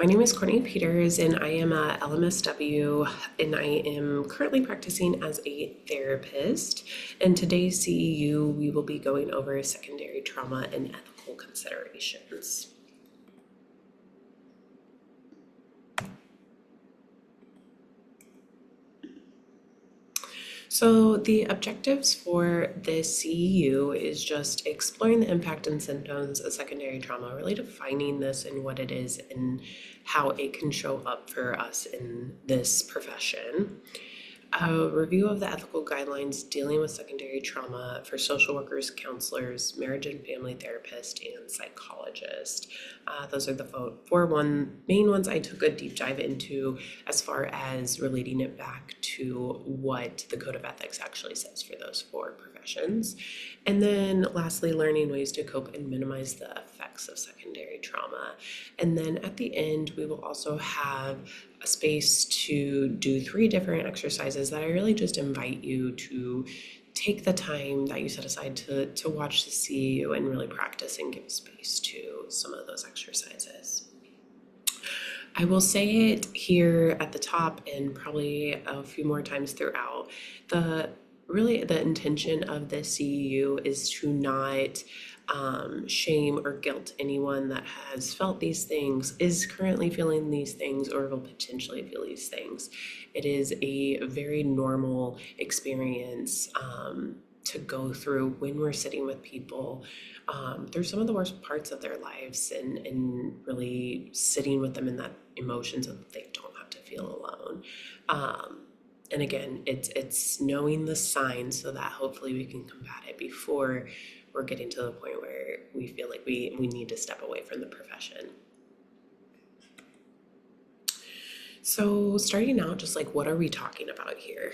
My name is Courtney Peters, and I am a LMSW, and I am currently practicing as a therapist. In today's CEU, we will be going over secondary trauma and ethical considerations. So the objectives for this CEU is just exploring the impact and symptoms of secondary trauma, really defining this and what it is and how it can show up for us in this profession. A review of the ethical guidelines dealing with secondary trauma for social workers, counselors, marriage and family therapists, and psychologists. Those are the four main ones I took a deep dive into as far as relating it back to what the Code of Ethics actually says for those four professions. And then lastly, learning ways to cope and minimize the effects of secondary trauma. And then at the end, we will also have a space to do 3 different exercises that I really just invite you to take the time that you set aside to watch the CEU and really practice and give space to some of those exercises. I will say it here at the top and probably a few more times throughout. The intention of this CEU is to not shame or guilt anyone that has felt these things, is currently feeling these things, or will potentially feel these things. It is a very normal experience to go through when we're sitting with people through some of the worst parts of their lives, and really sitting with them in that emotion so that they don't have to feel alone. And again, it's knowing the signs so that hopefully we can combat it before we're getting to the point where we feel like we need to step away from the profession. So starting out, just like, what are we talking about here?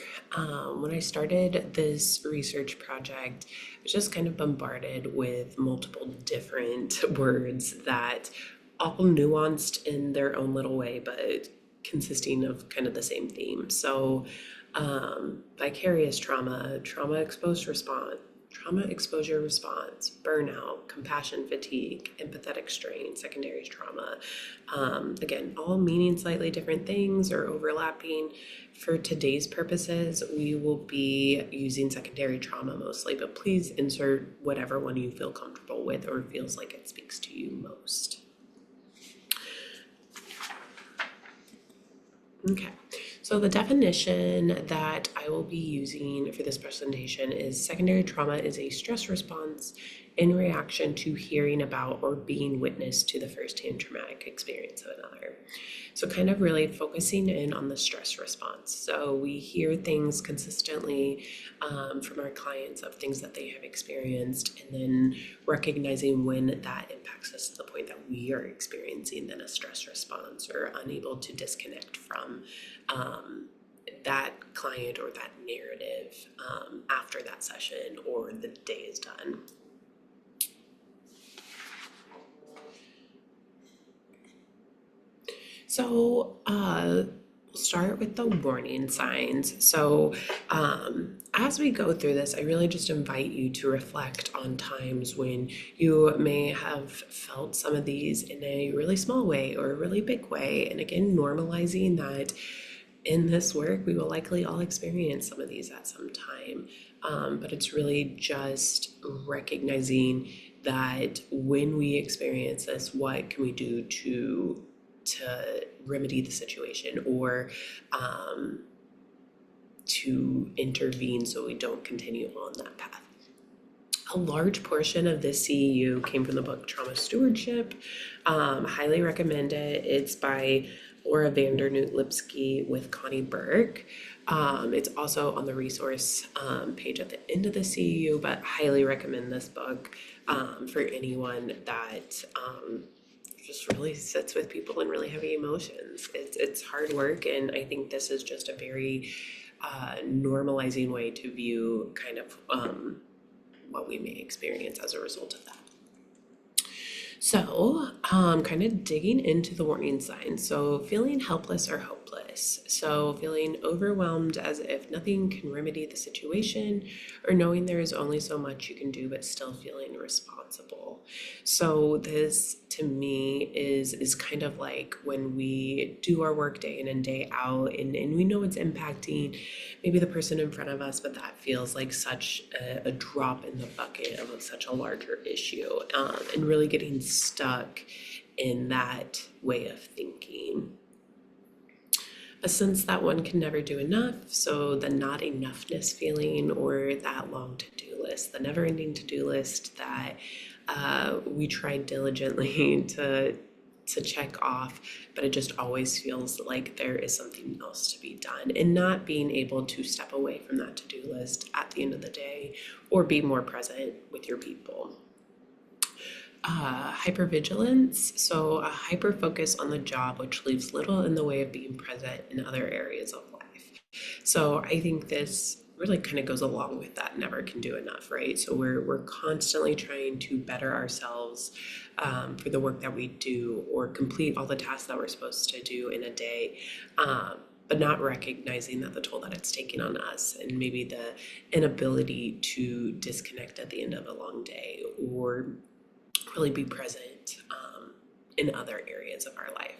When I started this research project, I was just kind of bombarded with multiple different words that all nuanced in their own little way, but consisting of kind of the same theme. So vicarious trauma, trauma exposure response, burnout, compassion fatigue, empathetic strain, secondary trauma. Again, all meaning slightly different things or overlapping. For today's purposes, we will be using secondary trauma mostly, but please insert whatever one you feel comfortable with or feels like it speaks to you most. Okay, so the definition that I will be using for this presentation is secondary trauma is a stress response in reaction to hearing about or being witness to the firsthand traumatic experience of another. So kind of really focusing in on the stress response. So we hear things consistently from our clients of things that they have experienced, and then recognizing when that impacts us to the point that we are experiencing then a stress response or unable to disconnect from that client or that narrative after that session or the day is done. So we'll start with the warning signs. So as we go through this, I really just invite you to reflect on times when you may have felt some of these in a really small way or a really big way. And again, normalizing that in this work, we will likely all experience some of these at some time. But it's really just recognizing that when we experience this, what can we do to remedy the situation or to intervene so we don't continue on that path. A large portion of this CEU came from the book Trauma Stewardship. Highly recommend it. It's by Laura Vandernoot Lipsky with Connie Burke. It's also on the resource page at the end of the CEU, but highly recommend this book for anyone that just really sits with people in really heavy emotions. It's hard work, and I think this is just a very normalizing way to view kind of what we may experience as a result of that. Kind of digging into the warning signs. So, feeling helpless or hopeless. So, feeling overwhelmed as if nothing can remedy the situation, or knowing there is only so much you can do, but still feeling responsible. So, this to me is kind of like when we do our work day in and day out, and we know it's impacting maybe the person in front of us, but that feels like such a drop in the bucket of such a larger issue, and really getting stuck in that way of thinking. A sense that one can never do enough, so the not enoughness feeling, or that long to do list, the never ending to do list that we try diligently to check off, but it just always feels like there is something else to be done, and not being able to step away from that to do list at the end of the day or be more present with your people. Hypervigilance, so a hyper focus on the job, which leaves little in the way of being present in other areas of life. So I think this really kind of goes along with that never can do enough, right? So we're constantly trying to better ourselves, for the work that we do, or complete all the tasks that we're supposed to do in a day. But not recognizing that the toll that it's taking on us, and maybe the inability to disconnect at the end of a long day, or really be present, in other areas of our life.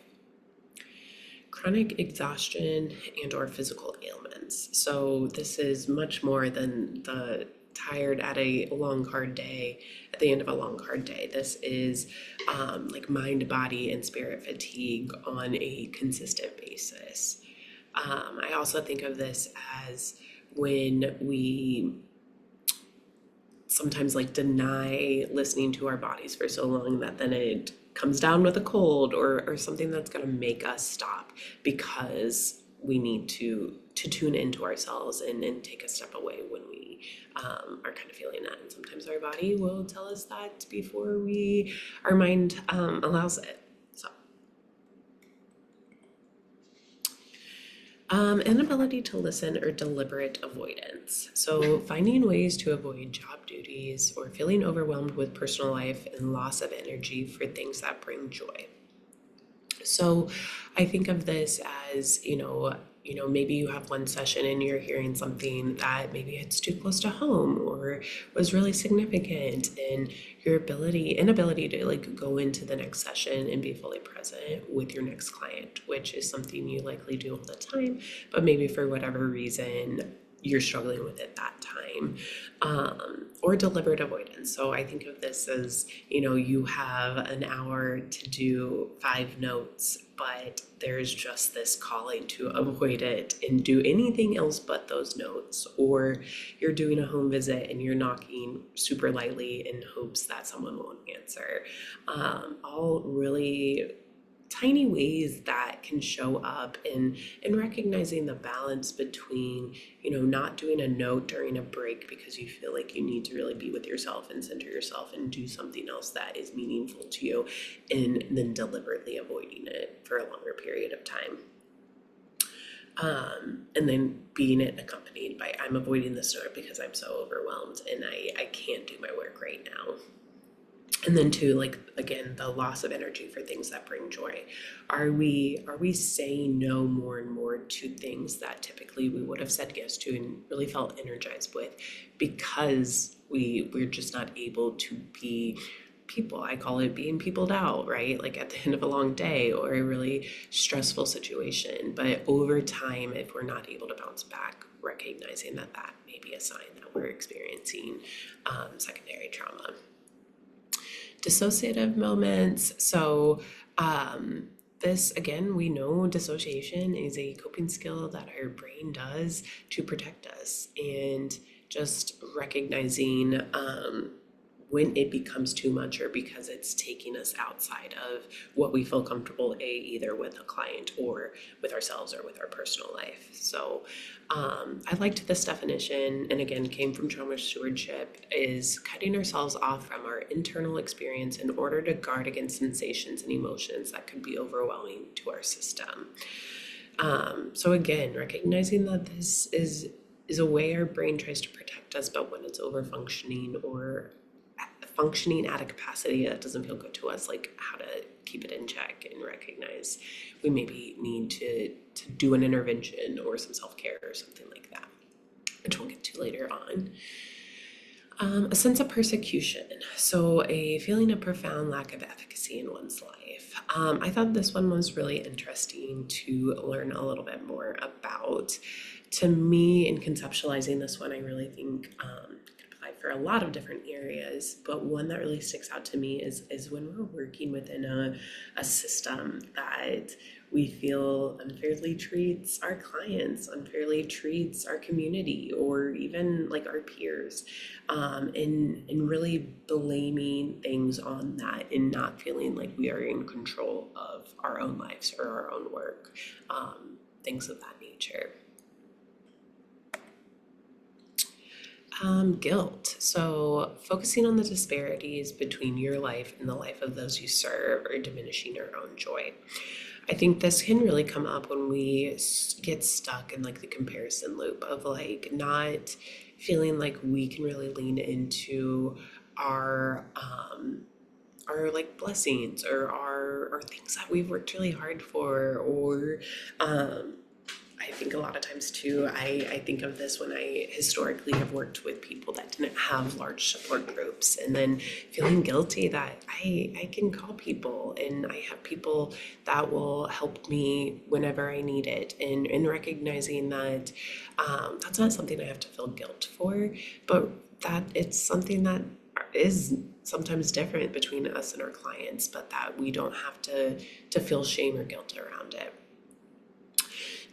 Chronic exhaustion and or physical ailments. So this is much more than the tired at a long hard day, at the end of a long hard day. This is like mind, body, and spirit fatigue on a consistent basis. I also think of this as when we sometimes like deny listening to our bodies for so long that then it comes down with a cold, or something that's going to make us stop because we need to tune into ourselves, and take a step away when we are kind of feeling that. And sometimes our body will tell us that before our mind allows it. So inability to listen or deliberate avoidance. So, finding ways to avoid job duties, or feeling overwhelmed with personal life and loss of energy for things that bring joy. So I think of this as, maybe you have one session and you're hearing something that maybe it's too close to home, or was really significant, and your inability to like go into the next session and be fully present with your next client, which is something you likely do all the time, but maybe for whatever reason you're struggling with it that time. Or deliberate avoidance. So I think of this as, you have an hour to do 5 notes, but there's just this calling to avoid it and do anything else but those notes. Or you're doing a home visit and you're knocking super lightly in hopes that someone won't answer. All really tiny ways that can show up in recognizing the balance between, not doing a note during a break because you feel like you need to really be with yourself and center yourself and do something else that is meaningful to you, and then deliberately avoiding it for a longer period of time. And then being it accompanied by, I'm avoiding this note because I'm so overwhelmed and I can't do my work right now. And then too, like again, the loss of energy for things that bring joy. Are we saying no more and more to things that typically we would have said yes to and really felt energized with, because we're just not able to be people? I call it being peopled out, right? Like at the end of a long day or a really stressful situation. But over time, if we're not able to bounce back, recognizing that may be a sign that we're experiencing secondary trauma. Dissociative moments. So, this again, we know dissociation is a coping skill that our brain does to protect us, and just recognizing when it becomes too much, or because it's taking us outside of what we feel comfortable, either with a client or with ourselves or with our personal life. So I liked this definition, and again came from trauma stewardship, is cutting ourselves off from our internal experience in order to guard against sensations and emotions that could be overwhelming to our system. So again, recognizing that this is a way our brain tries to protect us, but when it's over functioning or functioning at a capacity that doesn't feel good to us, like how to keep it in check and recognize we maybe need to do an intervention or some self-care or something like that, which we'll get to later on. A sense of persecution. So a feeling of profound lack of efficacy in one's life. I thought this one was really interesting to learn a little bit more about. To me, in conceptualizing this one, I really think could apply for a lot of different areas, but one that really sticks out to me is when we're working within a system that we feel unfairly treats our clients, unfairly treats our community, or even like our peers, and really blaming things on that and not feeling like we are in control of our own lives or our own work, things of that nature. Guilt. So focusing on the disparities between your life and the life of those you serve or diminishing your own joy. I think this can really come up when we get stuck in like the comparison loop of like not feeling like we can really lean into our like blessings or our things that we've worked really hard for, or I think a lot of times too, I think of this when I historically have worked with people that didn't have large support groups, and then feeling guilty that I can call people and I have people that will help me whenever I need it, and recognizing that that's not something I have to feel guilt for, but that it's something that is sometimes different between us and our clients, but that we don't have to feel shame or guilt around it.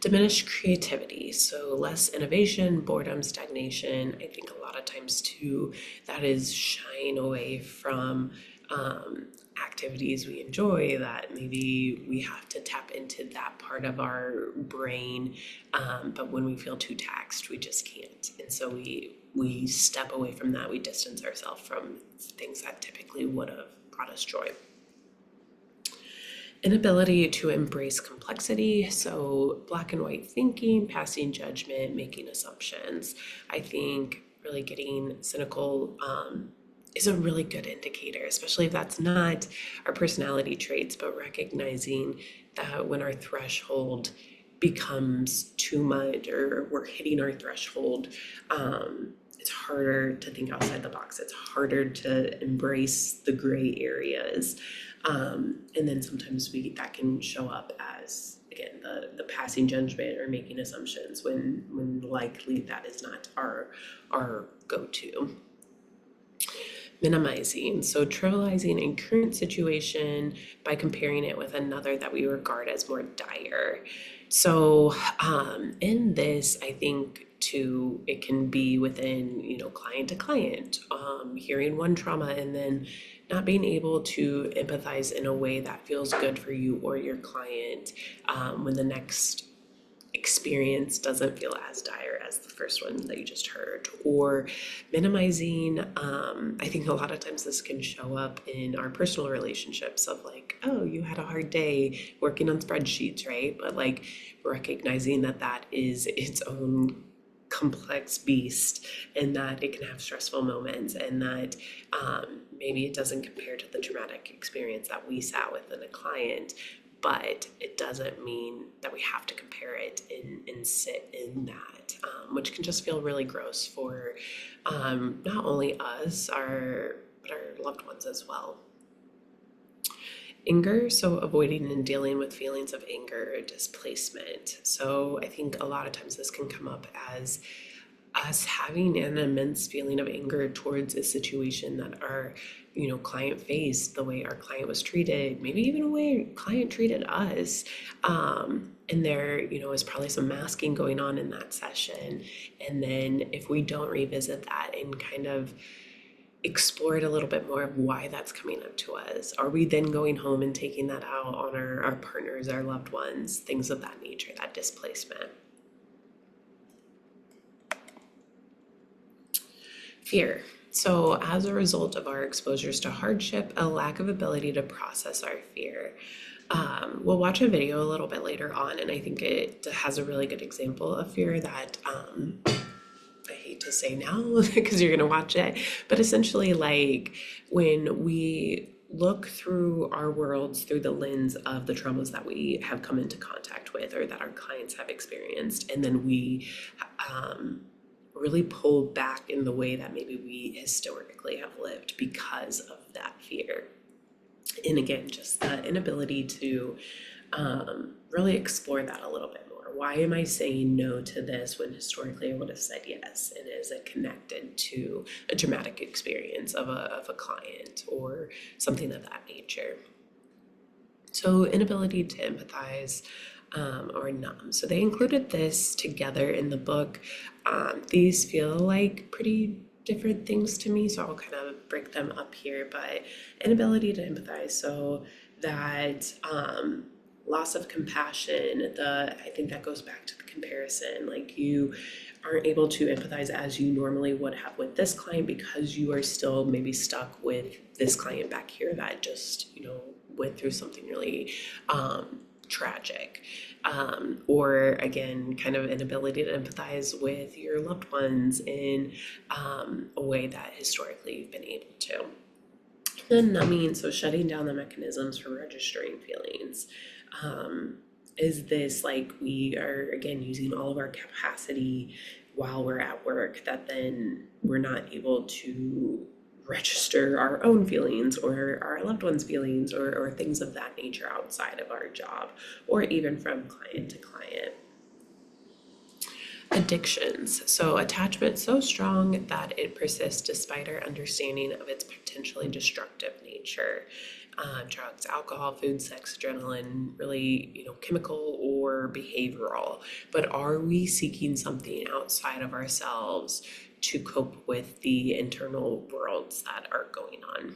Diminished creativity, so less innovation, boredom, stagnation. I think a lot of times too, that is shying away from activities we enjoy, that maybe we have to tap into that part of our brain, but when we feel too taxed, we just can't. And so we step away from that, we distance ourselves from things that typically would have brought us joy. Inability to embrace complexity, so black and white thinking, passing judgment, making assumptions. I think really getting cynical is a really good indicator, especially if that's not our personality traits, but recognizing that when our threshold becomes too much or we're hitting our threshold, it's harder to think outside the box. It's harder to embrace the gray areas. And then sometimes that can show up as, again, the passing judgment or making assumptions when likely that is not our go-to. Minimizing, so trivializing a current situation by comparing it with another that we regard as more dire. So in this, I think too, it can be within, client to client, hearing one trauma and then not being able to empathize in a way that feels good for you or your client, when the next experience doesn't feel as dire as the first one that you just heard, or minimizing. I think a lot of times this can show up in our personal relationships of like, oh, you had a hard day working on spreadsheets, right? But like recognizing that is its own complex beast, and that it can have stressful moments, and that maybe it doesn't compare to the traumatic experience that we sat with in a client, but it doesn't mean that we have to compare it and sit in that, which can just feel really gross for not only us, but our loved ones as well. Anger, so avoiding and dealing with feelings of anger or displacement. So I think a lot of times this can come up as us having an immense feeling of anger towards a situation that our client faced, the way our client was treated, maybe even the way client treated us, and there is probably some masking going on in that session. And then if we don't revisit that and kind of explore it a little bit more of why that's coming up to us, are we then going home and taking that out on our partners, our loved ones, things of that nature, that displacement. Fear. So as a result of our exposures to hardship, a lack of ability to process our fear. We'll watch a video a little bit later on, and I think it has a really good example of fear that I hate to say now because you're gonna watch it, but essentially, like when we look through our worlds through the lens of the traumas that we have come into contact with or that our clients have experienced, and then we um, really pull back in the way that maybe we historically have lived because of that fear. And again, just the inability to really explore that a little bit more. Why am I saying no to this when historically I would have said yes? And is it connected to a traumatic experience of a client or something of that nature? So, inability to empathize or numb. So, they included this together in the book. These feel like pretty different things to me, so I'll kind of break them up here. But inability to empathize, so that loss of compassion, I think that goes back to the comparison. Like you aren't able to empathize as you normally would have with this client because you are still maybe stuck with this client back here that just, went through something really tragic. Or again, kind of inability to empathize with your loved ones in a way that historically you've been able to. Then numbing, so shutting down the mechanisms for registering feelings. Is this like we are again using all of our capacity while we're at work that then we're not able to register our own feelings or our loved ones' feelings or things of that nature outside of our job or even from client to client. Addictions. So attachment so strong that it persists despite our understanding of its potentially destructive nature. Drugs, alcohol, food, sex, adrenaline, really, chemical or behavioral. But are we seeking something outside of ourselves to cope with the internal worlds that are going on?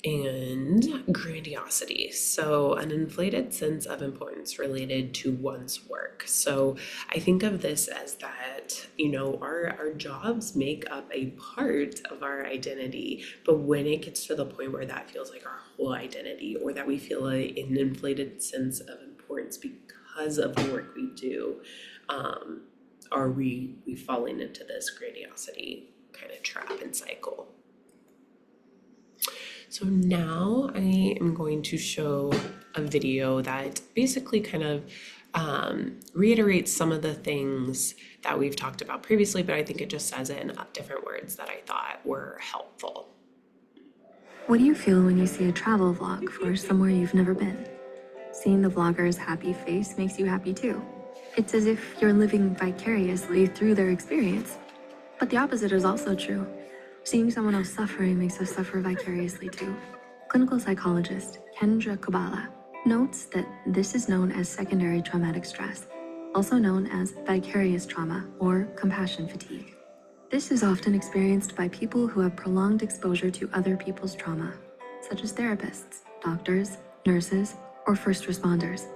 And grandiosity. So, an inflated sense of importance related to one's work. So, I think of this as that, our jobs make up a part of our identity. But when it gets to the point where that feels like our whole identity, or that we feel an inflated sense of importance because of the work we do, are we falling into this grandiosity kind of trap and cycle? So now I am going to show a video that basically kind of reiterates some of the things that we've talked about previously, but I think it just says it in different words that I thought were helpful. What do you feel when you see a travel vlog for somewhere you've never been? Seeing the vlogger's happy face makes you happy too. It's as if you're living vicariously through their experience. But the opposite is also true. Seeing someone else suffering makes us suffer vicariously too. Clinical psychologist Kendra Kubala notes that this is known as secondary traumatic stress, also known as vicarious trauma or compassion fatigue. This is often experienced by people who have prolonged exposure to other people's trauma, such as therapists, doctors, nurses, or first responders.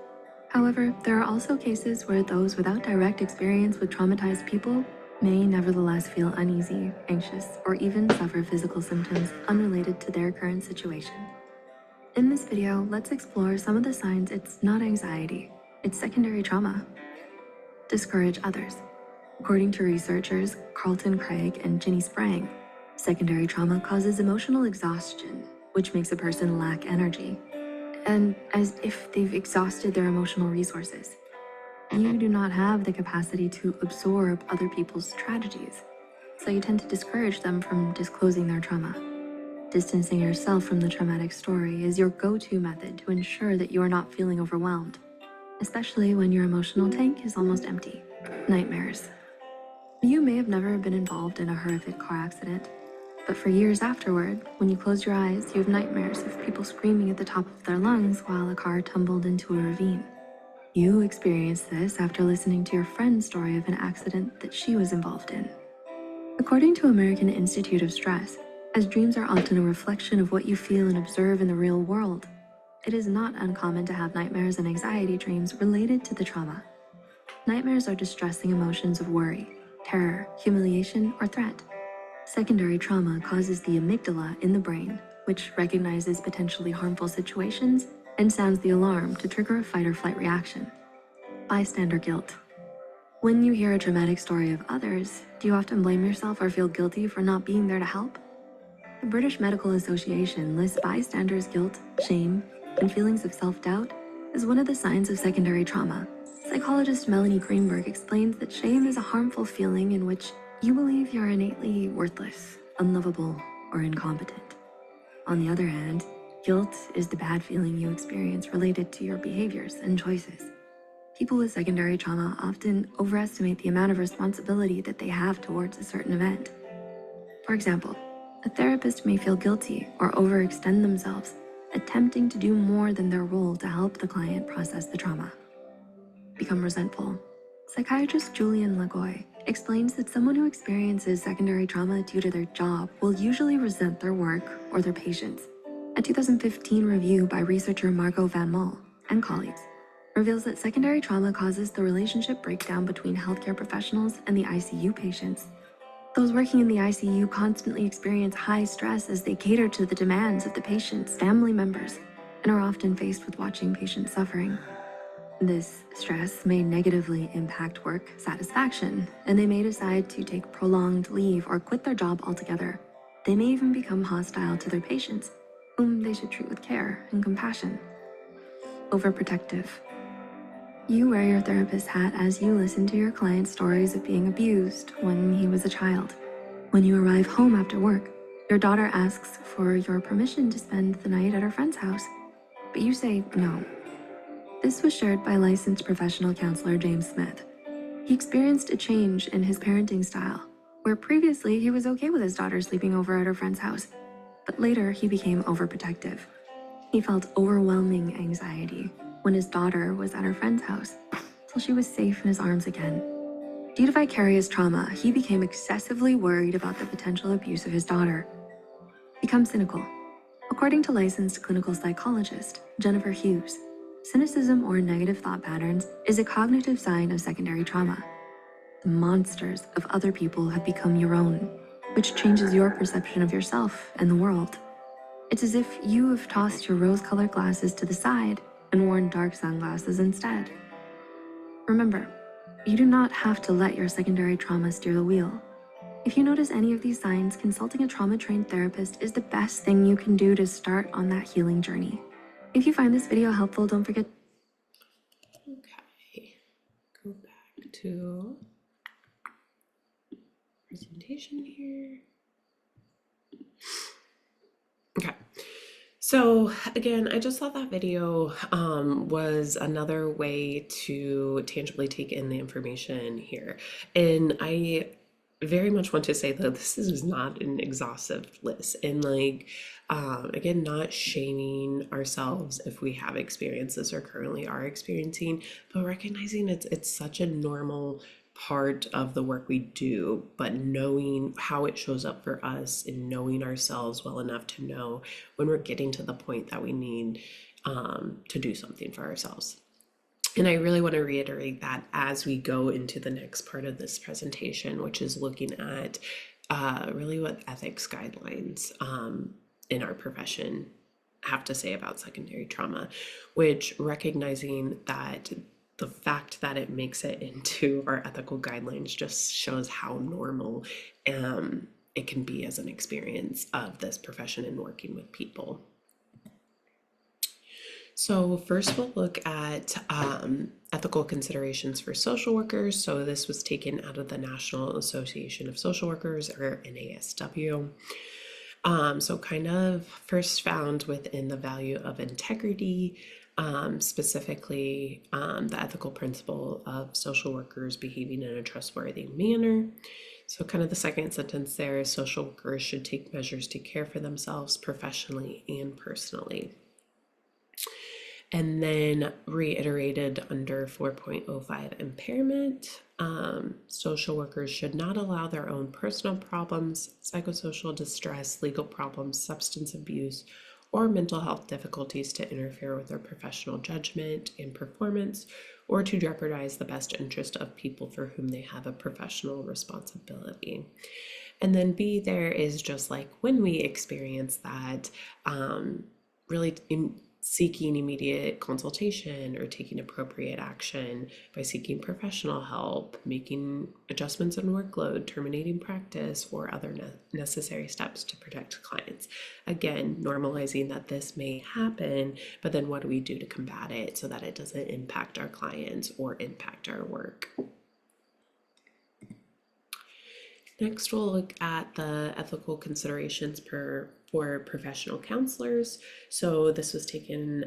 However, there are also cases where those without direct experience with traumatized people may nevertheless feel uneasy, anxious, or even suffer physical symptoms unrelated to their current situation. In this video, let's explore some of the signs it's not anxiety, it's secondary trauma. Discourage others. According to researchers Carlton Craig and Ginny Sprang, secondary trauma causes emotional exhaustion, which makes a person lack energy, and as if they've exhausted their emotional resources. You do not have the capacity to absorb other people's tragedies, so you tend to discourage them from disclosing their trauma. Distancing yourself from the traumatic story is your go-to method to ensure that you are not feeling overwhelmed, especially when your emotional tank is almost empty. Nightmares. You may have never been involved in a horrific car accident, but for years afterward, when you close your eyes, you have nightmares of people screaming at the top of their lungs while a car tumbled into a ravine. You experienced this after listening to your friend's story of an accident that she was involved in. According to American Institute of Stress, as dreams are often a reflection of what you feel and observe in the real world, it is not uncommon to have nightmares and anxiety dreams related to the trauma. Nightmares are distressing emotions of worry, terror, humiliation, or threat. Secondary trauma causes the amygdala in the brain, which recognizes potentially harmful situations and sounds the alarm to trigger a fight or flight reaction. Bystander guilt. When you hear a traumatic story of others, do you often blame yourself or feel guilty for not being there to help? The British Medical Association lists bystanders' guilt, shame, and feelings of self-doubt as one of the signs of secondary trauma. Psychologist Melanie Greenberg explains that shame is a harmful feeling in which you believe you're innately worthless, unlovable, or incompetent. On the other hand, guilt is the bad feeling you experience related to your behaviors and choices. People with secondary trauma often overestimate the amount of responsibility that they have towards a certain event. For example, a therapist may feel guilty or overextend themselves, attempting to do more than their role to help the client process the trauma. Become resentful. Psychiatrist Julian Lagoy explains that someone who experiences secondary trauma due to their job will usually resent their work or their patients. A 2015 review by researcher Margot Van Mol and colleagues reveals that secondary trauma causes the relationship breakdown between healthcare professionals and the ICU patients. Those working in the ICU constantly experience high stress as they cater to the demands of the patient's family members and are often faced with watching patients suffering. This stress may negatively impact work satisfaction, and they may decide to take prolonged leave or quit their job altogether. They may even become hostile to their patients, whom they should treat with care and compassion. Overprotective. You wear your therapist hat as you listen to your client's stories of being abused when he was a child. When you arrive home after work, your daughter asks for your permission to spend the night at her friend's house, but you say no. This was shared by licensed professional counselor James Smith. He experienced a change in his parenting style, where previously he was okay with his daughter sleeping over at her friend's house, but later he became overprotective. He felt overwhelming anxiety when his daughter was at her friend's house, till she was safe in his arms again. Due to vicarious trauma, he became excessively worried about the potential abuse of his daughter. Become cynical. According to licensed clinical psychologist Jennifer Hughes, cynicism or negative thought patterns is a cognitive sign of secondary trauma. The monsters of other people have become your own, which changes your perception of yourself and the world. It's as if you have tossed your rose-colored glasses to the side and worn dark sunglasses instead. Remember, you do not have to let your secondary trauma steer the wheel. If you notice any of these signs, consulting a trauma-trained therapist is the best thing you can do to start on that healing journey. If you find this video helpful, don't forget. Okay, go back to presentation here. Okay. So again, I just thought that video was another way to tangibly take in the information here. And I very much want to say that this is not an exhaustive list. And like, again, not shaming ourselves if we have experienced this or currently are experiencing, but recognizing it's such a normal part of the work we do, but knowing how it shows up for us and knowing ourselves well enough to know when we're getting to the point that we need to do something for ourselves. And I really want to reiterate that as we go into the next part of this presentation, which is looking at really what ethics guidelines in our profession have to say about secondary trauma, which recognizing that the fact that it makes it into our ethical guidelines just shows how normal it can be as an experience of this profession and working with people. So first we'll look at ethical considerations for social workers. So this was taken out of the National Association of Social Workers, or NASW. So kind of first found within the value of integrity, specifically the ethical principle of social workers behaving in a trustworthy manner. So kind of the second sentence there is social workers should take measures to care for themselves professionally and personally. And then reiterated under 4.05 impairment, social workers should not allow their own personal problems, psychosocial distress, legal problems, substance abuse, or mental health difficulties to interfere with their professional judgment and performance, or to jeopardize the best interest of people for whom they have a professional responsibility. And then B, there is just like when we experience that, really seeking immediate consultation or taking appropriate action by seeking professional help, making adjustments in workload, terminating practice, or other necessary steps to protect clients. Again, normalizing that this may happen, but then what do we do to combat it so that it doesn't impact our clients or impact our work? Next, we'll look at the ethical considerations for professional counselors. So this was taken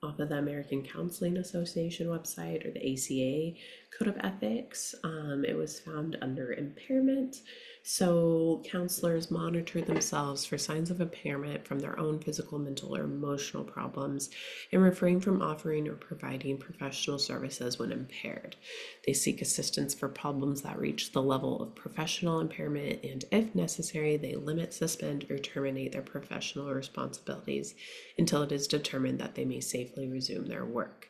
off of the American Counseling Association website, or the ACA Code of Ethics. It was found under impairment. So counselors monitor themselves for signs of impairment from their own physical, mental, or emotional problems and refrain from offering or providing professional services when impaired. They seek assistance for problems that reach the level of professional impairment, and if necessary, they limit, suspend, or terminate their professional responsibilities until it is determined that they may safely resume their work.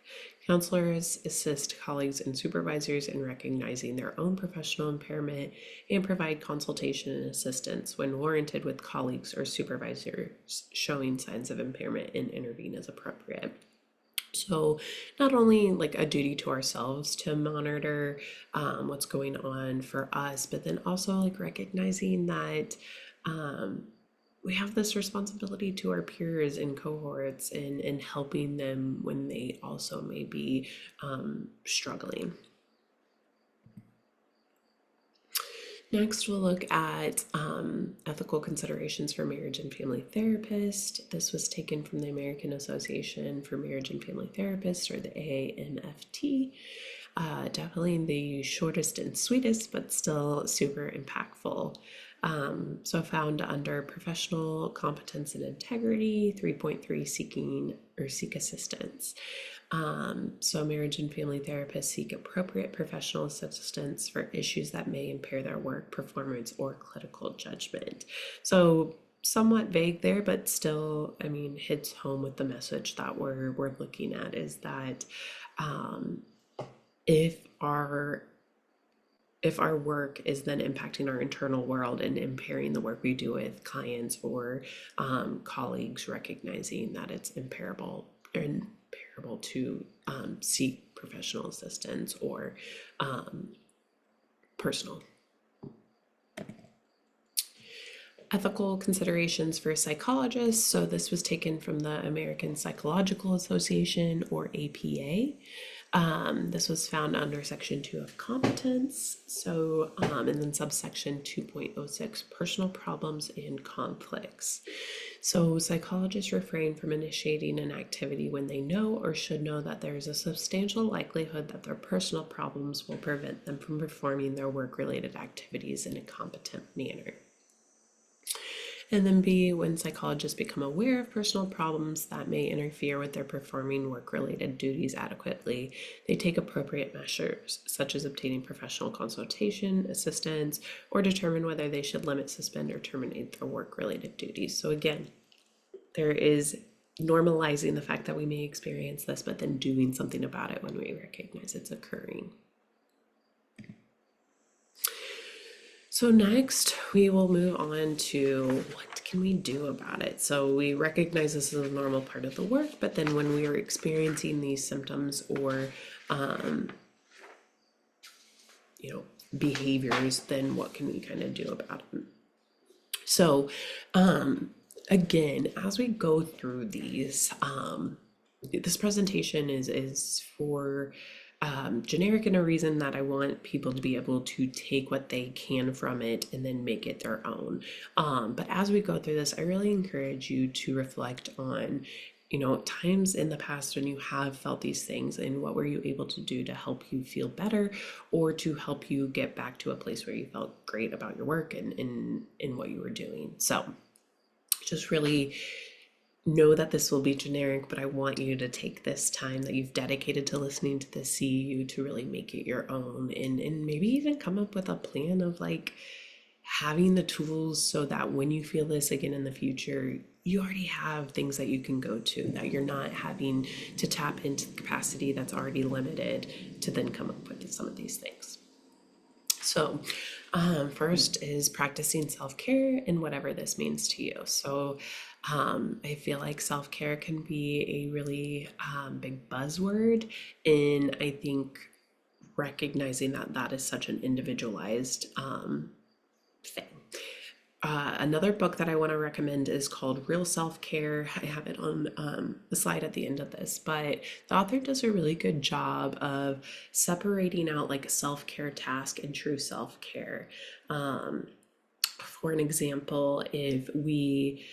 Counselors assist colleagues and supervisors in recognizing their own professional impairment and provide consultation and assistance when warranted with colleagues or supervisors showing signs of impairment, and intervene as appropriate. So not only like a duty to ourselves to monitor what's going on for us, but then also like recognizing that we have this responsibility to our peers and cohorts and helping them when they also may be struggling. Next, we'll look at ethical considerations for marriage and family therapists. This was taken from the American Association for Marriage and Family Therapists, or the AAMFT. Definitely the shortest and sweetest, but still super impactful. So found under professional competence and integrity, 3.3 seek assistance. So marriage and family therapists seek appropriate professional assistance for issues that may impair their work performance or clinical judgment. So somewhat vague there, but still, I mean, hits home with the message that we're looking at, is that if our work is then impacting our internal world and impairing the work we do with clients or colleagues, recognizing that it's imperable to seek professional assistance or personal. Ethical considerations for psychologists. So this was taken from the American Psychological Association, or APA. This was found under section 2 of competence. So, and then subsection 2.06, personal problems and conflicts. So psychologists refrain from initiating an activity when they know or should know that there is a substantial likelihood that their personal problems will prevent them from performing their work-related activities in a competent manner. And then B, when psychologists become aware of personal problems that may interfere with their performing work-related duties adequately, they take appropriate measures, such as obtaining professional consultation, assistance, or determine whether they should limit, suspend, or terminate their work-related duties. So again, there is normalizing the fact that we may experience this, but then doing something about it when we recognize it's occurring. So next, we will move on to what can we do about it? So we recognize this is a normal part of the work, but then when we are experiencing these symptoms or, behaviors, then what can we kind of do about it? So, again, as we go through these, this presentation is for generic in a reason that I want people to be able to take what they can from it and then make it their own. But as we go through this, I really encourage you to reflect on, times in the past when you have felt these things, and what were you able to do to help you feel better or to help you get back to a place where you felt great about your work and in what you were doing. So just really know that this will be generic, but I want you to take this time that you've dedicated to listening to the CEU to really make it your own, and maybe even come up with a plan of like having the tools so that when you feel this again in the future, you already have things that you can go to, that you're not having to tap into the capacity that's already limited to then come up with some of these things. So, first is practicing self care and whatever this means to you. So, I feel like self care can be a really big buzzword, and I think recognizing that that is such an individualized thing. Another book that I want to recommend is called Real Self Care. I have it on the slide at the end of this, but the author does a really good job of separating out like a self care task and true self care. Um, for an example, if we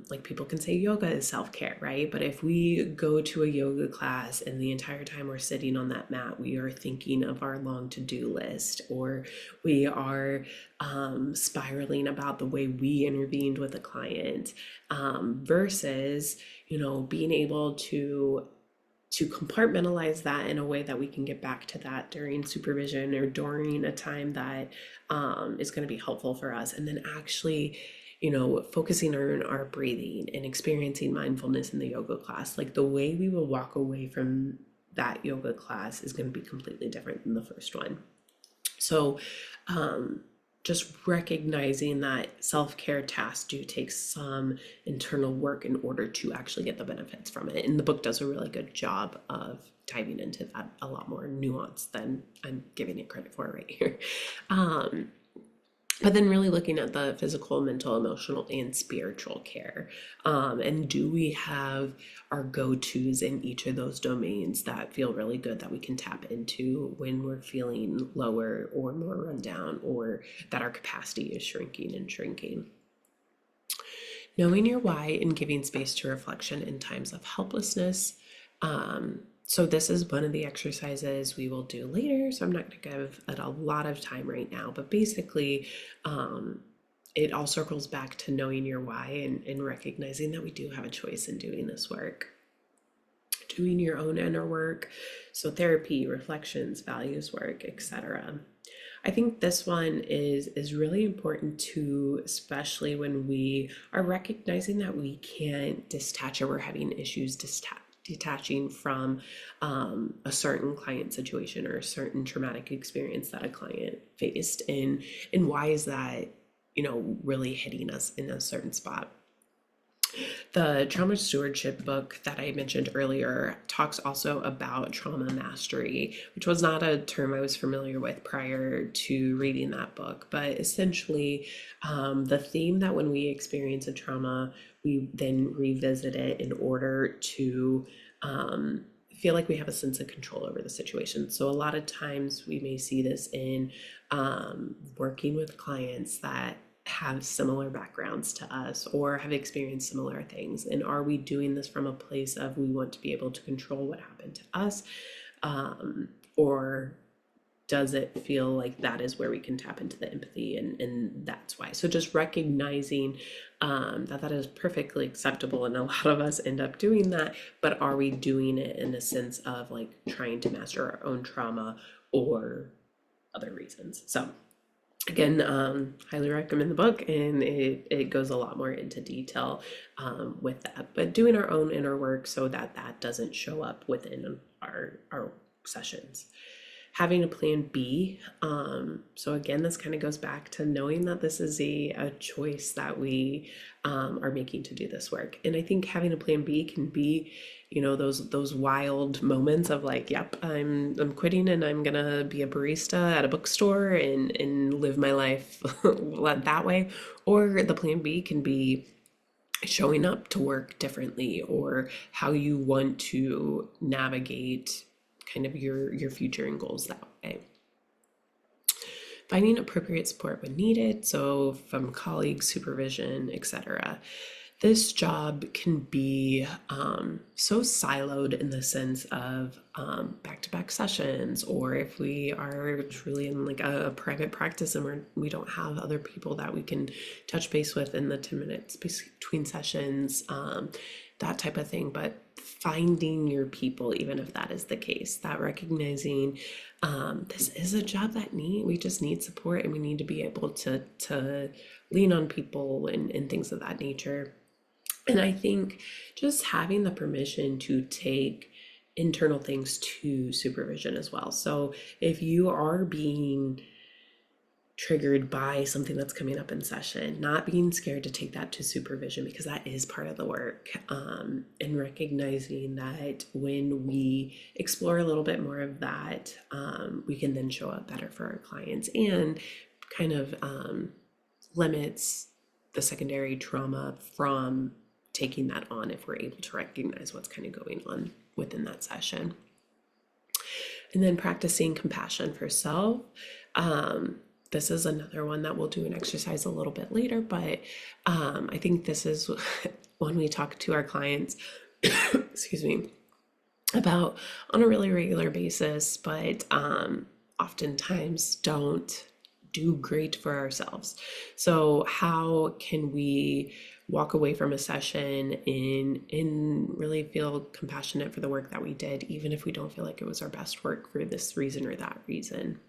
like people can say yoga is self-care, right? But if we go to a yoga class and the entire time we're sitting on that mat, we are thinking of our long to-do list, or we are spiraling about the way we intervened with a client, versus, being able to compartmentalize that in a way that we can get back to that during supervision or during a time that is going to be helpful for us. And then actually, focusing on our breathing and experiencing mindfulness in the yoga class, like the way we will walk away from that yoga class is going to be completely different than the first one. So, just recognizing that self-care tasks do take some internal work in order to actually get the benefits from it. And the book does a really good job of diving into that a lot more nuance than I'm giving it credit for right here. But then really looking at the physical, mental, emotional, and spiritual care. And do we have our go-tos in each of those domains that feel really good that we can tap into when we're feeling lower or more run down, or that our capacity is shrinking and shrinking? Knowing your why and giving space to reflection in times of helplessness. So this is one of the exercises we will do later, so I'm not going to give it a lot of time right now, but basically it all circles back to knowing your why and recognizing that we do have a choice in doing this work. Doing your own inner work, so therapy, reflections, values work, etc. I think this one is really important too, especially when we are recognizing that we can't detach, or we're having issues detaching from a certain client situation or a certain traumatic experience that a client faced, and why is that really hitting us in a certain spot. The trauma stewardship book that I mentioned earlier talks also about trauma mastery, which was not a term I was familiar with prior to reading that book. But essentially, the theme that when we experience a trauma, we then revisit it in order to feel like we have a sense of control over the situation. So a lot of times we may see this in working with clients that have similar backgrounds to us or have experienced similar things. And are we doing this from a place of we want to be able to control what happened to us? Or does it feel like that is where we can tap into the empathy, and that's why. So just recognizing that is perfectly acceptable, and a lot of us end up doing that, but are we doing it in a sense of like trying to master our own trauma or other reasons? So again, highly recommend the book, and it goes a lot more into detail with that, but doing our own inner work so that that doesn't show up within our sessions. Having a plan B. So again, this kind of goes back to knowing that this is a choice that we are making to do this work. And I think having a plan B can be, those wild moments of like, yep, I'm quitting and I'm gonna be a barista at a bookstore and live my life that way. Or the plan B can be showing up to work differently, or how you want to navigate kind of your future and goals that way. Finding appropriate support when needed, so from colleagues, supervision, etc. This job can be so siloed in the sense of back-to-back sessions, or if we are truly in like a private practice and we don't have other people that we can touch base with in the 10 minutes between sessions, that type of thing. But finding your people, even if that is the case, that recognizing this is a job that we just need support, and we need to be able to lean on people and things of that nature. And I think just having the permission to take internal things to supervision as well. So if you are being triggered by something that's coming up in session, not being scared to take that to supervision because that is part of the work, and recognizing that when we explore a little bit more of that, we can then show up better for our clients and kind of limits the secondary trauma from taking that on if we're able to recognize what's kind of going on within that session. And then practicing compassion for self. This is another one that we'll do an exercise a little bit later, but I think this is when we talk to our clients, excuse me, about on a really regular basis, but oftentimes don't do great for ourselves. So how can we walk away from a session and really feel compassionate for the work that we did, even if we don't feel like it was our best work for this reason or that reason?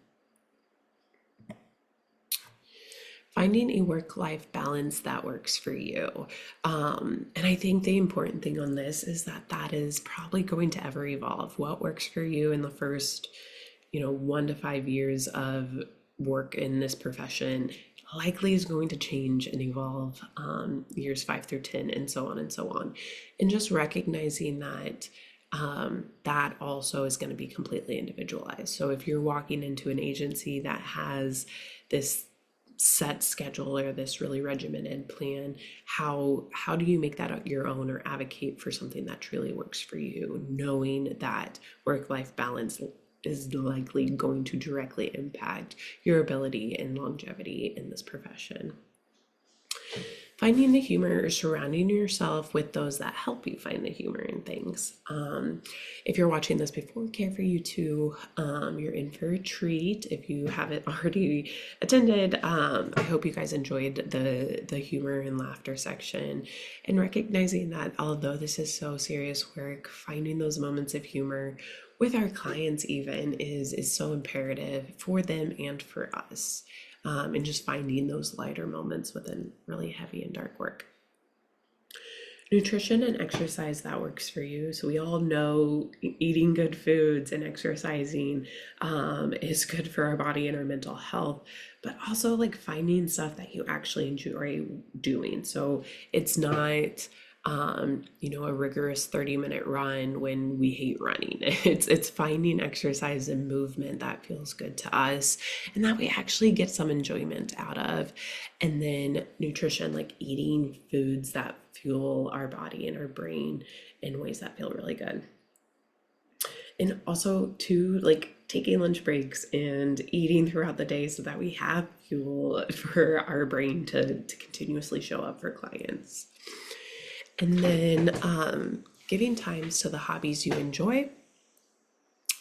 Finding a work-life balance that works for you. And I think the important thing on this is that that is probably going to ever evolve. What works for you in the first, 1 to 5 years of work in this profession likely is going to change and evolve, years 5 through 10, and so on and so on. And just recognizing that that also is going to be completely individualized. So if you're walking into an agency that has this set schedule or this really regimented plan, how do you make that your own or advocate for something that truly works for you, knowing that work-life balance is likely going to directly impact your ability and longevity in this profession? Finding the humor or surrounding yourself with those that help you find the humor in things. If you're watching this before Care for You Too, you're in for a treat. If you haven't already attended, I hope you guys enjoyed the humor and laughter section, and recognizing that although this is so serious work, finding those moments of humor with our clients even is so imperative for them and for us. And just finding those lighter moments within really heavy and dark work. Nutrition and exercise that works for you. So we all know eating good foods and exercising is good for our body and our mental health, but also like finding stuff that you actually enjoy doing. So it's not a rigorous 30-minute run when we hate running. It's finding exercise and movement that feels good to us and that we actually get some enjoyment out of. And then nutrition, like eating foods that fuel our body and our brain in ways that feel really good. And also to like taking lunch breaks and eating throughout the day so that we have fuel for our brain to continuously show up for clients. And then giving times to the hobbies you enjoy.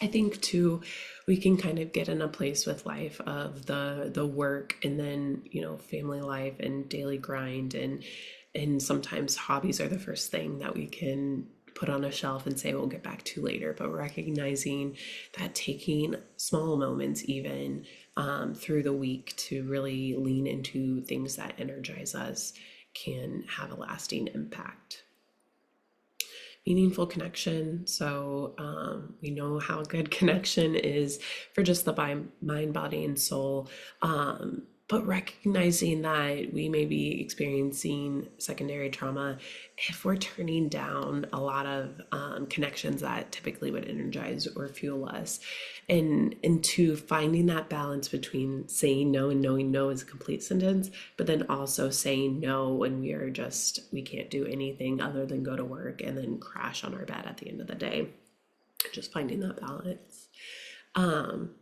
I think too, we can kind of get in a place with life of the work and then, family life and daily grind, and sometimes hobbies are the first thing that we can put on a shelf and say we'll get back to later, but recognizing that taking small moments even through the week to really lean into things that energize us can have a lasting impact. Meaningful connection. So we know how good connection is for just the mind, body, and soul. But recognizing that we may be experiencing secondary trauma if we're turning down a lot of connections that typically would energize or fuel us, and to finding that balance between saying no and knowing no is a complete sentence, but then also saying no when we can't do anything other than go to work and then crash on our bed at the end of the day. Just finding that balance.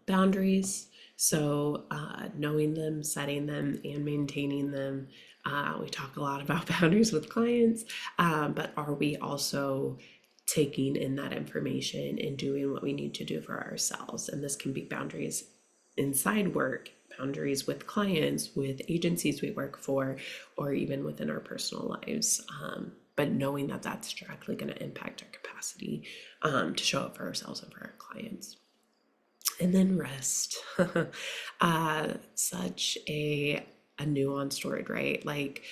Boundaries. So knowing them, setting them, and maintaining them. We talk a lot about boundaries with clients, but are we also taking in that information and doing what we need to do for ourselves? And this can be boundaries inside work, boundaries with clients, with agencies we work for, or even within our personal lives. But knowing that that's directly going to impact our capacity to show up for ourselves and for our clients. And then rest. Such a nuanced word, right? Like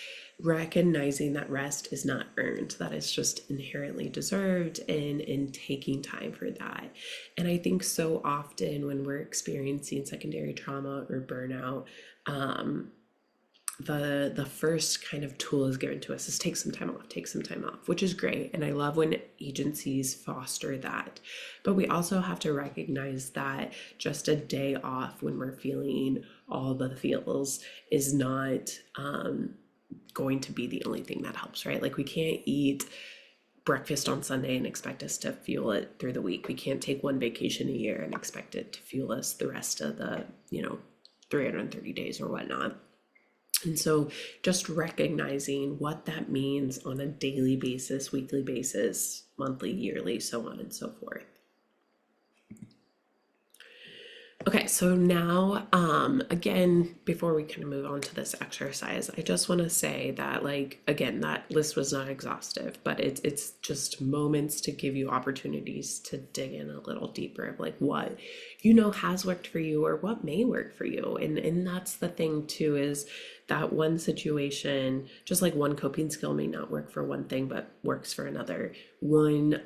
recognizing that rest is not earned, that it's just inherently deserved, and in taking time for that. And I think so often when we're experiencing secondary trauma or burnout, the first kind of tool is given to us is take some time off, which is great. And I love when agencies foster that. But we also have to recognize that just a day off when we're feeling all the feels is not going to be the only thing that helps, right? Like we can't eat breakfast on Sunday and expect us to fuel it through the week. We can't take one vacation a year and expect it to fuel us the rest of the, 330 days or whatnot. And so just recognizing what that means on a daily basis, weekly basis, monthly, yearly, so on and so forth. Okay, so now, again, before we kind of move on to this exercise, I just want to say that, like, again, that list was not exhaustive, but it's just moments to give you opportunities to dig in a little deeper of like what has worked for you or what may work for you. And that's the thing too, is that one situation, just like one coping skill may not work for one thing, but works for another. One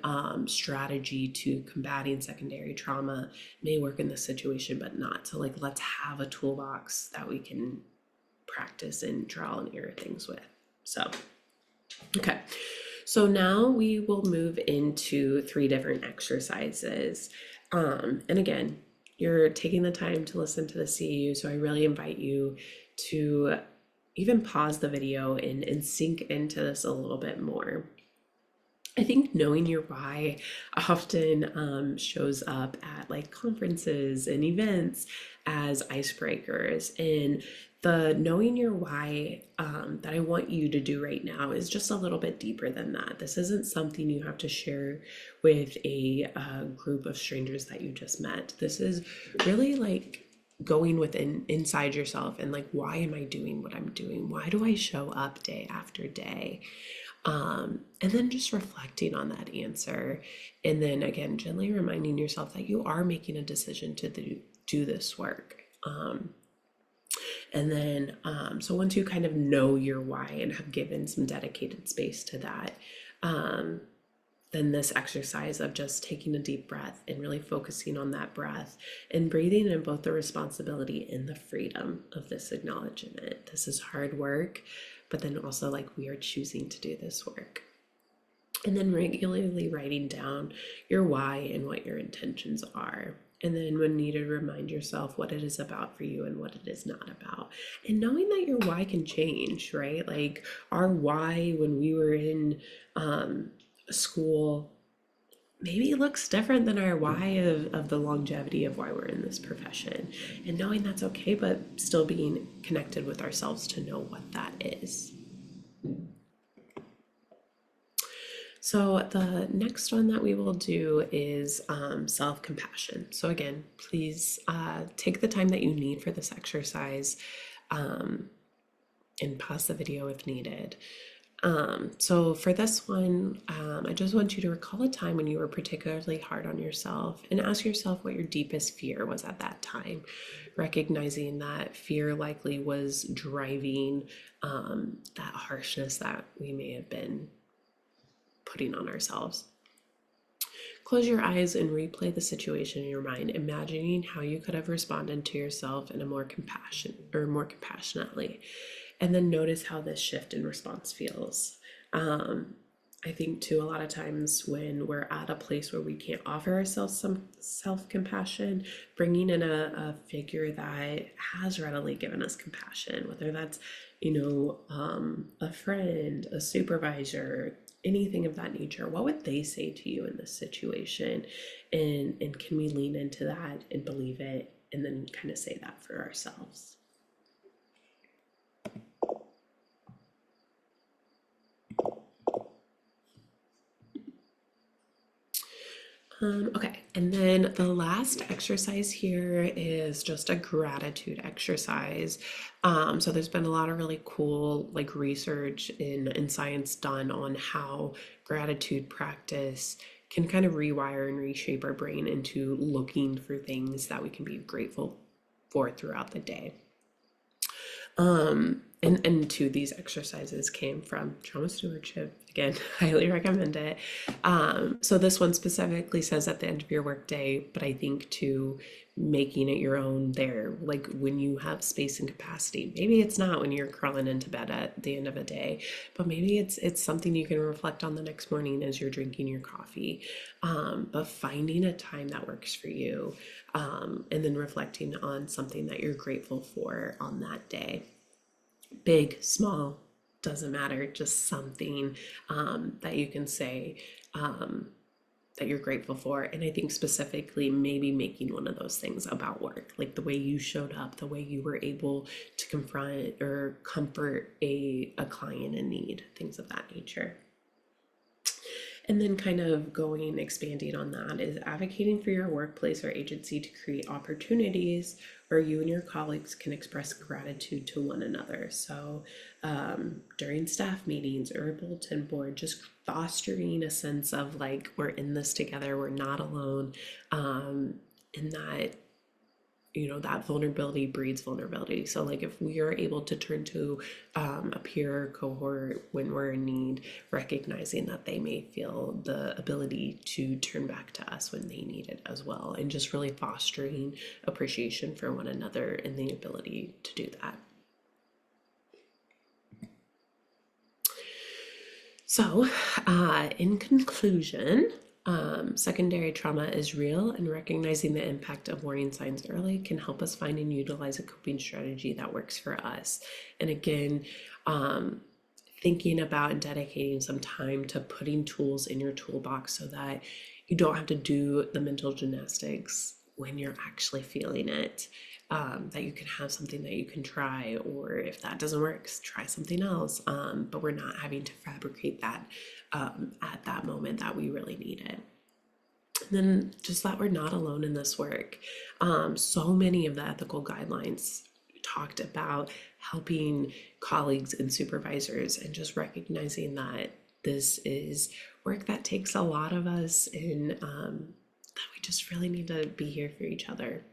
strategy to combating secondary trauma may work in this situation, but not. So like, let's have a toolbox that we can practice and trial and error things with. So, okay. So now we will move into 3 different exercises. And again, you're taking the time to listen to the CEU, so I really invite you to even pause the video and sink into this a little bit more. I think knowing your why often shows up at like conferences and events as icebreakers. And the knowing your why that I want you to do right now is just a little bit deeper than that. This isn't something you have to share with a group of strangers that you just met. This is really like going within inside yourself and like, why am I doing what I'm doing? Why do I show up day after day? And then just reflecting on that answer. And then again, gently reminding yourself that you are making a decision to do this work. And then, so once you kind of know your why and have given some dedicated space to that, then this exercise of just taking a deep breath and really focusing on that breath and breathing in both the responsibility and the freedom of this acknowledgement. This is hard work, but then also like we are choosing to do this work. And then regularly writing down your why and what your intentions are. And then when needed, remind yourself what it is about for you and what it is not about. And knowing that your why can change, right? Like our why when we were in school maybe looks different than our why of the longevity of why we're in this profession. And knowing that's okay, but still being connected with ourselves to know what that is. So the next one that we will do is self-compassion. So again, please take the time that you need for this exercise and pause the video if needed. So for this one, I just want you to recall a time when you were particularly hard on yourself and ask yourself what your deepest fear was at that time, recognizing that fear likely was driving that harshness that we may have been putting on ourselves. Close your eyes and replay the situation in your mind, imagining how you could have responded to yourself in a more compassionately. And then notice how this shift in response feels. I think too, a lot of times when we're at a place where we can't offer ourselves some self-compassion, bringing in a figure that has readily given us compassion, whether that's, a friend, a supervisor, anything of that nature, what would they say to you in this situation? And can we lean into that and believe it and then kind of say that for ourselves? Okay, and then the last exercise here is just a gratitude exercise. So there's been a lot of really cool like research in science done on how gratitude practice can kind of rewire and reshape our brain into looking for things that we can be grateful for throughout the day. And two, these exercises came from Trauma Stewardship. Again, highly recommend it. So this one specifically says at the end of your workday, but I think too, making it your own there, like when you have space and capacity. Maybe it's not when you're crawling into bed at the end of a day, but maybe it's something you can reflect on the next morning as you're drinking your coffee. But finding a time that works for you, and then reflecting on something that you're grateful for on that day. Big, small, doesn't matter, just something that you can say that you're grateful for. And I think specifically maybe making one of those things about work, like the way you showed up, the way you were able to confront or comfort a client in need, things of that nature. And then kind of expanding on that is advocating for your workplace or agency to create opportunities where you and your colleagues can express gratitude to one another. So during staff meetings or a bulletin board, just fostering a sense of like, we're in this together, we're not alone. And that, that vulnerability breeds vulnerability. So like if we are able to turn to a peer cohort when we're in need, recognizing that they may feel the ability to turn back to us when they need it as well, and just really fostering appreciation for one another and the ability to do that. So in conclusion, secondary trauma is real, and recognizing the impact of warning signs early can help us find and utilize a coping strategy that works for us. And again, thinking about and dedicating some time to putting tools in your toolbox so that you don't have to do the mental gymnastics when you're actually feeling it. That you can have something that you can try, or if that doesn't work, try something else. But we're not having to fabricate that at that moment that we really need it. And then just that we're not alone in this work. So many of the ethical guidelines talked about helping colleagues and supervisors, and just recognizing that this is work that takes a lot of us, and that we just really need to be here for each other.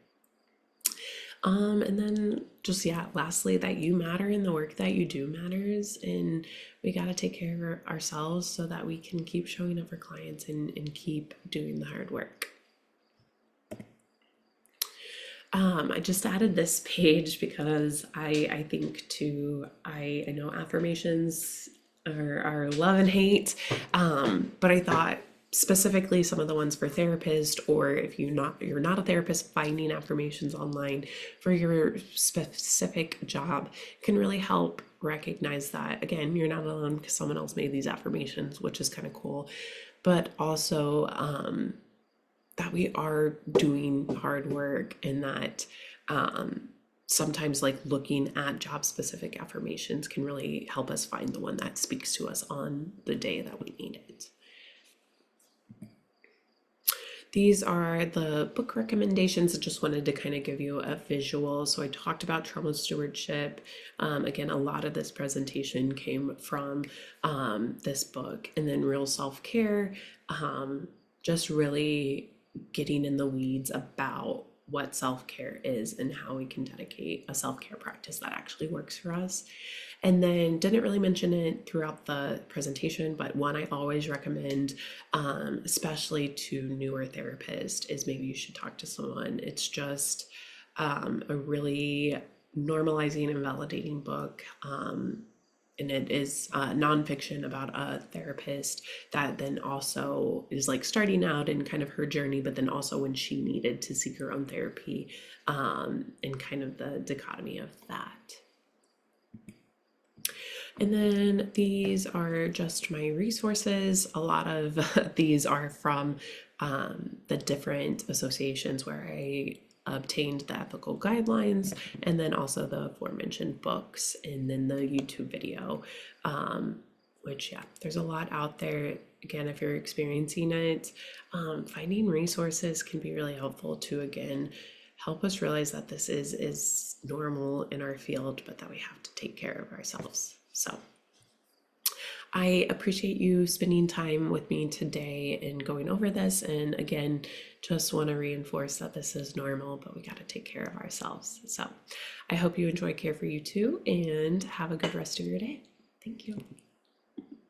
And then just, lastly, that you matter and the work that you do matters, and we got to take care of ourselves so that we can keep showing up for clients and keep doing the hard work. I just added this page because I think too, I know affirmations are love and hate, but I thought specifically some of the ones for therapists, or if you're not a therapist, finding affirmations online for your specific job can really help recognize that, again, you're not alone because someone else made these affirmations, which is kind of cool, but also that we are doing hard work, and that sometimes like looking at job specific affirmations can really help us find the one that speaks to us on the day that we need it. These are the book recommendations. I just wanted to kind of give you a visual. So I talked about trauma stewardship. Again, a lot of this presentation came from this book. And then Real Self-Care, just really getting in the weeds about what self-care is and how we can dedicate a self-care practice that actually works for us. And then didn't really mention it throughout the presentation, but one I always recommend, especially to newer therapists, is maybe you should talk to someone. It's just a really normalizing and validating book. And it is nonfiction about a therapist that then also is like starting out in kind of her journey, but then also when she needed to seek her own therapy, and kind of the dichotomy of that. And then these are just my resources. A lot of these are from the different associations where I obtained the ethical guidelines, and then also the aforementioned books, and then the YouTube video, which, there's a lot out there. Again, if you're experiencing it, finding resources can be really helpful to, again, help us realize that this is normal in our field, but that we have to take care of ourselves. So I appreciate you spending time with me today and going over this. And again, just want to reinforce that this is normal, but we got to take care of ourselves. So I hope you enjoy Care for You too, and have a good rest of your day. Thank you.